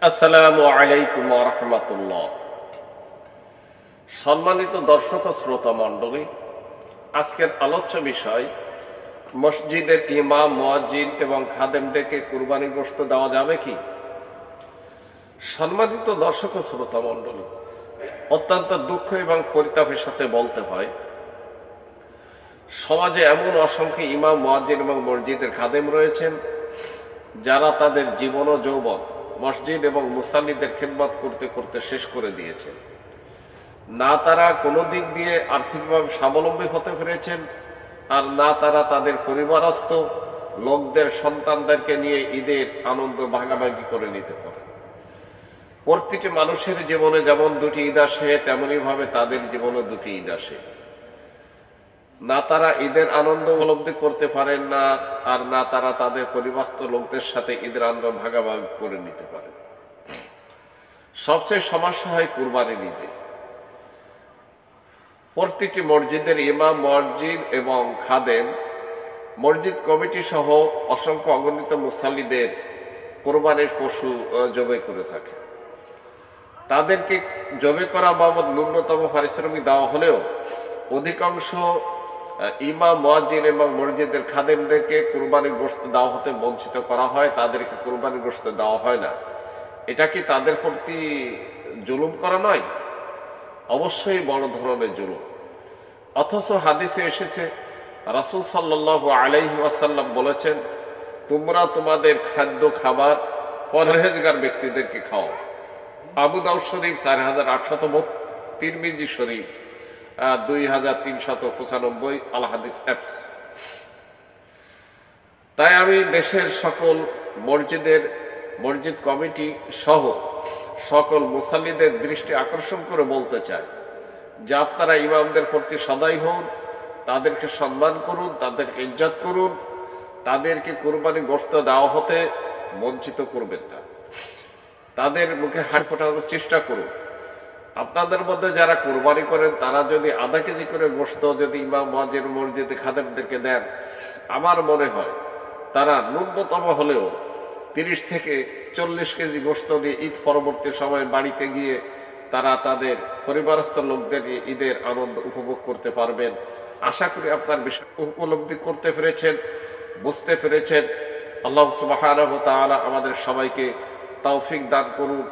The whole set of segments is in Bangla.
আসসালামু আলাইকুম ওয়া রাহমাতুল্লাহ। সম্মানিত দর্শক ও শ্রোতা মণ্ডলী, আজকের আলোচ্য বিষয় মসজিদের ইমাম, মুয়াজ্জিন এবং খাদেমদেরকে কুরবানি গোশত দেওয়া যাবে কি? সম্মানিত দর্শক ও শ্রোতা মণ্ডলী, অত্যন্ত দুঃখ এবং পরিতাপের সাথে বলতে হয়, সমাজে এমন অসংখ্য ইমাম, মুয়াজ্জিন এবং মসজিদের খাদেম রয়েছেন যারা তাদের জীবন ও যৌবন মসজিদ এবং মুসাল্লিদের খেদমত করতে করতে শেষ করে দিয়েছেন। না তারা কোনো দিক দিয়ে আর্থিকভাবে স্বাবলম্বী হতে পেরেছেন, আর না তারা তাদের পরিবারস্থ লোকদের, সন্তানদেরকে নিয়ে ঈদের আনন্দ ভাগাভাগি করে নিতে পারে। প্রতিটি মানুষের জীবনে যেমন দুটি ঈদ আসে, তেমনইভাবে তাদের জীবনে দুটি ঈদ আসে। না তারা ঈদের আনন্দ উপলব্ধি করতে পারেন না, আর না তারা তাদের পরিবারস্থ লোকদের সাথে ঈদের আনন্দ ভাগাভাগি করে নিতে পারেন। সবচেয়ে সমস্যা হয় কুরবানির ঈদে। প্রতিটি মসজিদের ইমাম, মুয়াজ্জিন এবং খাদেম, মসজিদ কমিটি সহ অসংখ্য অগণিত মুসাল্লিদের কোরবানির পশু জবাই করে থাকে। তাদেরকে জবাই করা বাবদ ন্যূনতম পারিশ্রমিক দেওয়া হলেও অধিকাংশ ইমাম, মুয়াজ্জিন এবং মসজিদের খাদেমদেরকে কুরবানির গোশত দেওয়া হতে বঞ্চিত করা হয়, তাদেরকে কুরবানির গোশত দেওয়া হয় না। এটা কি তাদের প্রতি জুলুম করা নয়? অবশ্যই বড় ধরনের জুলুম। অথচ হাদিসে এসেছে, রাসূল সাল্লাল্লাহু আলাইহি ওয়াসাল্লাম বলেছেন, তোমরা তোমাদের খাদ্য খাবার পরহেজগার ব্যক্তিদেরকে খাও। আবু দাউদ শরীফ 4800, তিরমিজি শরীফ 2395, আল হাদিস অ্যাপস। তাই আমি দেশের সকল মসজিদ কমিটি সহ সকল মুসাল্লিদের দৃষ্টি আকর্ষণ করে বলতে চাই যে আপনারা ইমামদের প্রতি সদয় হন, তাদেরকে সম্মান করুন, তাদেরকে ইজ্জত করুন, তাদেরকে কুরবানি গোশত দেওয়া হতে বঞ্চিত করবেন না। তাদের মুখে হাসি ফোটানোর চেষ্টা করুন। আপনাদের মধ্যে যারা কুরবানি করেন তারা যদি আধা কেজি করে গোশত যদি ইমাম, মুয়াজ্জিন, মসজিদে খাদেমদেরকে দেন, আমার মনে হয় তারা ন্যূনতম হলেও 30 থেকে 40 কেজি গোশত দিয়ে ঈদ পরবর্তী সময় বাড়িতে গিয়ে তারা তাদের পরিবারস্থ লোকদের ঈদের আনন্দ উপভোগ করতে পারবেন। আশা করি আপনার বিষয় উপলব্ধি করতে পেরেছেন, বুঝতে পেরেছেন। আল্লাহ সুবহানাহু ওয়া তাআলা আমাদের সবাইকে তৌফিক দান করুন।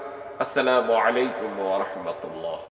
আসসালামু আলাইকুম ওয়া রাহমাতুল্লাহ।